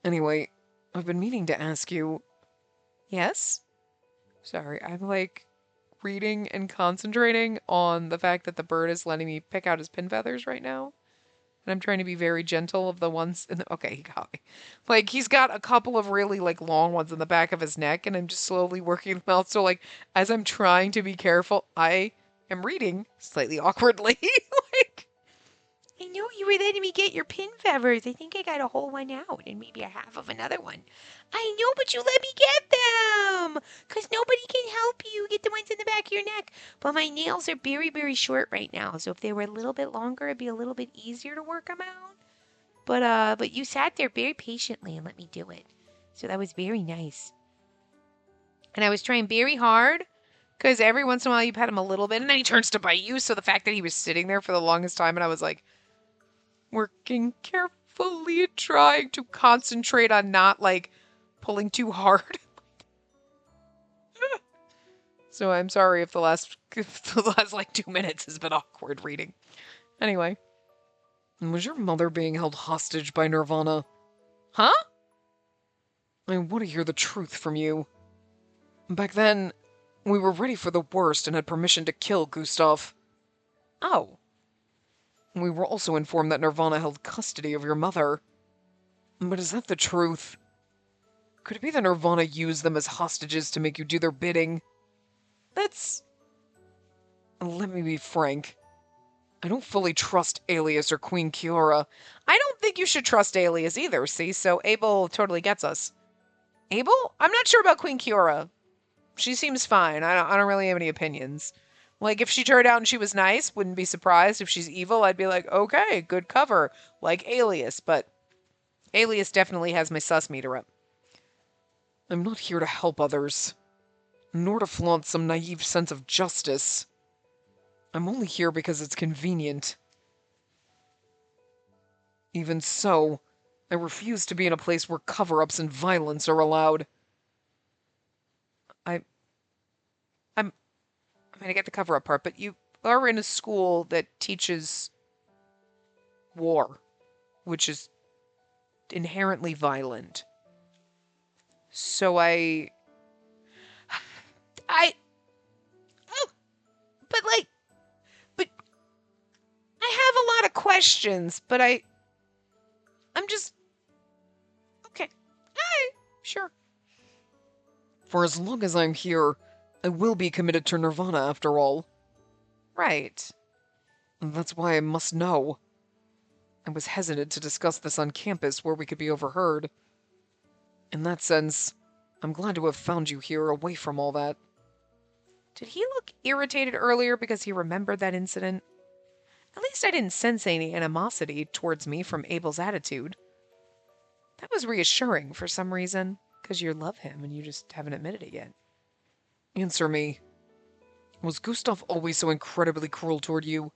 Anyway, I've been meaning to ask you... Yes? Sorry, I'm reading and concentrating on the fact that the bird is letting me pick out his pin feathers right now. And I'm trying to be very gentle of the ones in the... Okay, he got me. He's got a couple of really, long ones in the back of his neck, and I'm just slowly working them out. So, as I'm trying to be careful, I am reading slightly awkwardly. I know you were letting me get your pin feathers. I think I got a whole one out and maybe a half of another one. I know, but you let me get them. Because nobody can help you get the ones in the back of your neck. But my nails are very, very short right now. So if they were a little bit longer, it'd be a little bit easier to work them out. But you sat there very patiently and let me do it. So that was very nice. And I was trying very hard because every once in a while you pet him a little bit and then he turns to bite you. So the fact that he was sitting there for the longest time and I was like, working carefully, trying to concentrate on not like pulling too hard. So I'm sorry if the last like 2 minutes has been awkward reading. Anyway, was your mother being held hostage by Nirvana? Huh? I want to hear the truth from you. Back then, we were ready for the worst and had permission to kill Gustav. Oh. We were also informed that Nirvana held custody of your mother. But is that the truth? Could it be that Nirvana used them as hostages to make you do their bidding? That's... Let me be frank. I don't fully trust Alias or Queen Kiora. I don't think you should trust Alias either, see? So Abel totally gets us. Abel? I'm not sure about Queen Kiora. She seems fine. I don't really have any opinions. Like, if she turned out and she was nice, wouldn't be surprised. If she's evil, I'd be like, okay, good cover. Like Alias, but Alias definitely has my sus meter up. I'm not here to help others, nor to flaunt some naive sense of justice. I'm only here because it's convenient. Even so, I refuse to be in a place where cover-ups and violence are allowed. I mean, I get the cover-up part, but you are in a school that teaches war, which is inherently violent. So oh, but I have a lot of questions, but I'm just, okay, sure. For as long as I'm here, I will be committed to Nirvana after all. Right. That's why I must know. I was hesitant to discuss this on campus where we could be overheard. In that sense, I'm glad to have found you here away from all that. Did he look irritated earlier because he remembered that incident? At least I didn't sense any animosity towards me from Abel's attitude. That was reassuring for some reason, because you love him and you just haven't admitted it yet. Answer me. Was Gustav always so incredibly cruel toward you?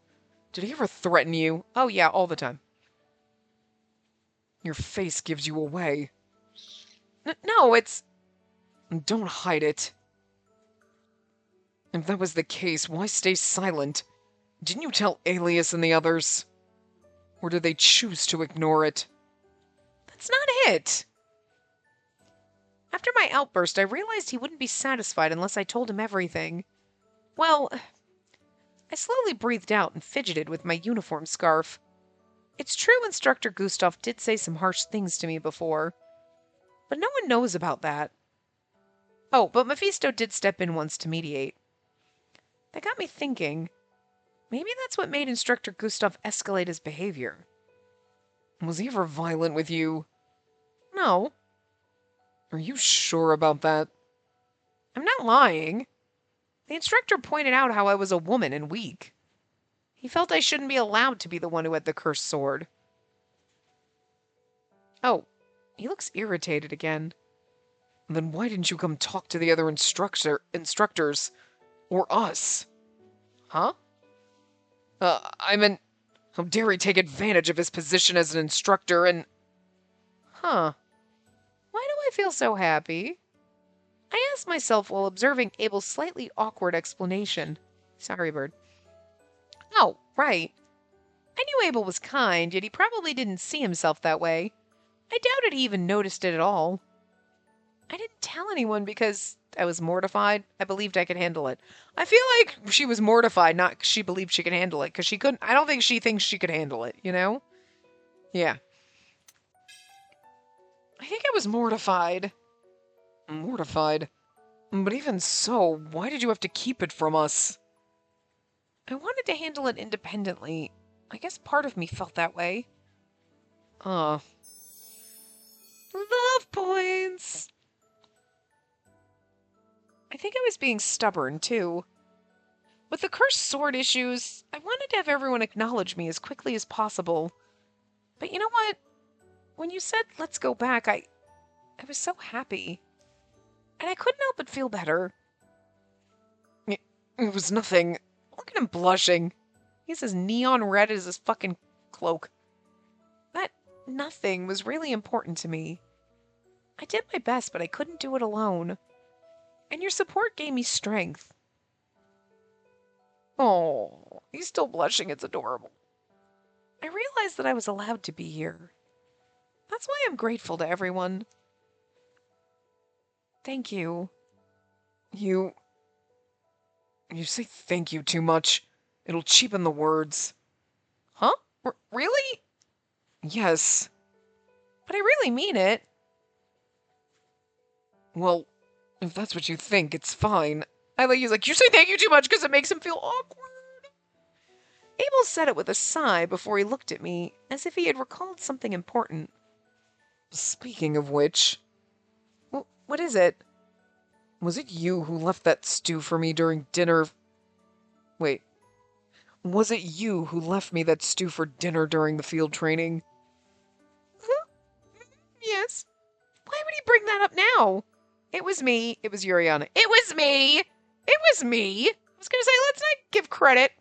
Did he ever threaten you? Oh yeah, all the time. Your face gives you away. No, it's... Don't hide it. If that was the case, why stay silent? Didn't you tell Alias and the others? Or did they choose to ignore it? That's not it. After my outburst, I realized he wouldn't be satisfied unless I told him everything. Well, I slowly breathed out and fidgeted with my uniform scarf. It's true Instructor Gustav did say some harsh things to me before, but no one knows about that. Oh, but Mephisto did step in once to mediate. That got me thinking, maybe that's what made Instructor Gustav escalate his behavior. Was he ever violent with you? No. Are you sure about that? I'm not lying. The instructor pointed out how I was a woman and weak. He felt I shouldn't be allowed to be the one who had the cursed sword. Oh, he looks irritated again. Then why didn't you come talk to the other instructors? Or us? Huh? I meant, how dare he take advantage of his position as an instructor and... Huh. Why do I feel so happy? I asked myself while observing Abel's slightly awkward explanation. Sorry, bird. Oh, right. I knew Abel was kind, yet he probably didn't see himself that way. I doubted he even noticed it at all. I didn't tell anyone because I was mortified. I believed I could handle it. I feel like she was mortified, not 'cause she believed she could handle it, because she couldn't. I don't think she thinks she could handle it, you know? Yeah. I think I was mortified. Mortified? But even so, why did you have to keep it from us? I wanted to handle it independently. I guess part of me felt that way. Love points! I think I was being stubborn, too. With the cursed sword issues, I wanted to have everyone acknowledge me as quickly as possible. But you know what? When you said, let's go back, I was so happy. And I couldn't help but feel better. It was nothing. Look at him blushing. He's as neon red as his fucking cloak. That nothing was really important to me. I did my best, but I couldn't do it alone. And your support gave me strength. Oh, he's still blushing. It's adorable. I realized that I was allowed to be here. That's why I'm grateful to everyone. Thank you. You say thank you too much. It'll cheapen the words. Huh? Really? Yes. But I really mean it. Well, if that's what you think, it's fine. I like he's like, you say thank you too much because it makes him feel awkward. Abel said it with a sigh before he looked at me, as if he had recalled something important. Speaking of which... What is it? Was it you who left that stew for me during dinner? Wait. Was it you who left me that stew for dinner during the field training? Huh? Yes. Why would he bring that up now? It was me. It was Yuriana. It was me! It was me! I was gonna say, let's not give credit.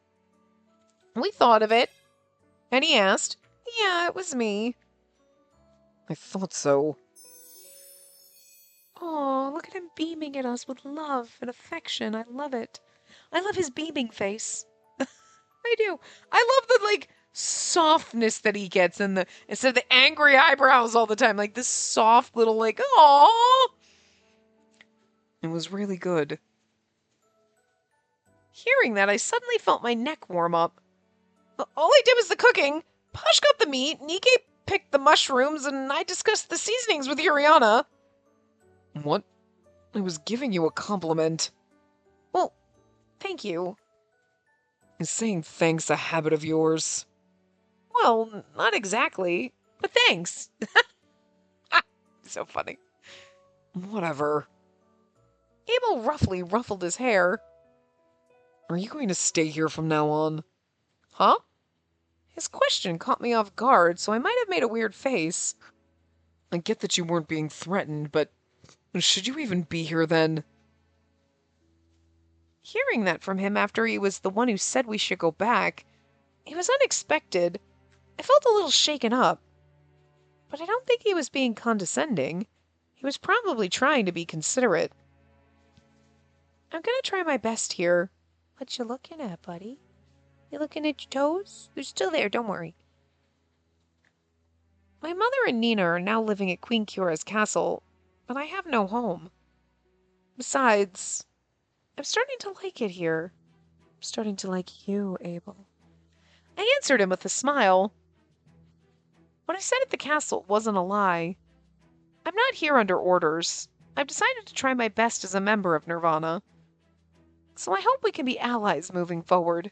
We thought of it. And he asked. Yeah, it was me. I thought so. Oh, look at him beaming at us with love and affection. I love it. I love his beaming face. I do. I love the, like, softness that he gets instead of the angry eyebrows all the time. Like, this soft little, like, aww. It was really good. Hearing that, I suddenly felt my neck warm up. All I did was the cooking. Posh got the meat, Nike picked the mushrooms, and I discussed the seasonings with Yuriana. What? I was giving you a compliment. Well, thank you. Is saying thanks a habit of yours? Well, not exactly, but thanks. So funny. Whatever. Abel roughly ruffled his hair. Are you going to stay here from now on? Huh? His question caught me off guard, so I might have made a weird face. I get that you weren't being threatened, but should you even be here then? Hearing that from him after he was the one who said we should go back, it was unexpected. I felt a little shaken up. But I don't think he was being condescending. He was probably trying to be considerate. I'm gonna try my best here. What you looking at, buddy? You looking at your toes? They're still there, don't worry. My mother and Nina are now living at Queen Kira's castle, but I have no home. Besides, I'm starting to like it here. I'm starting to like you, Abel. I answered him with a smile. What I said at the castle wasn't a lie. I'm not here under orders. I've decided to try my best as a member of Nirvana. So I hope we can be allies moving forward.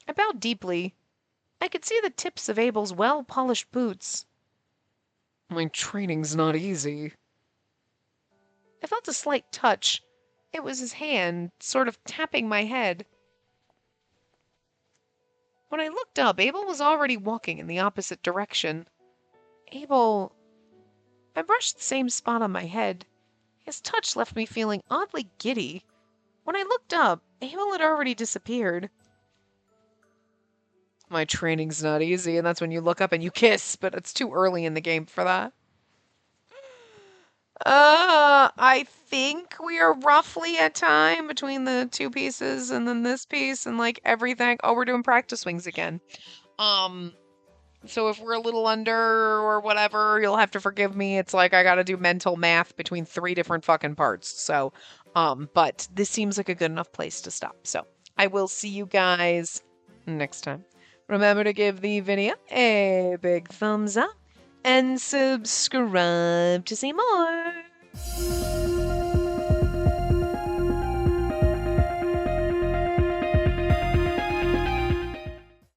I bowed deeply. I could see the tips of Abel's well-polished boots. My training's not easy. I felt a slight touch. It was his hand, sort of tapping my head. When I looked up, Abel was already walking in the opposite direction. Abel... I brushed the same spot on my head. His touch left me feeling oddly giddy. When I looked up, Abel had already disappeared. My training's not easy, and that's when you look up and you kiss, but it's too early in the game for that. I think we are roughly at time between the two pieces and then this piece and like everything. Oh, we're doing practice swings again. So if we're a little under or whatever, you'll have to forgive me. It's like I gotta do mental math between 3 different fucking parts. So, but this seems like a good enough place to stop. So I will see you guys next time. Remember to give the video a big thumbs up and subscribe to see more.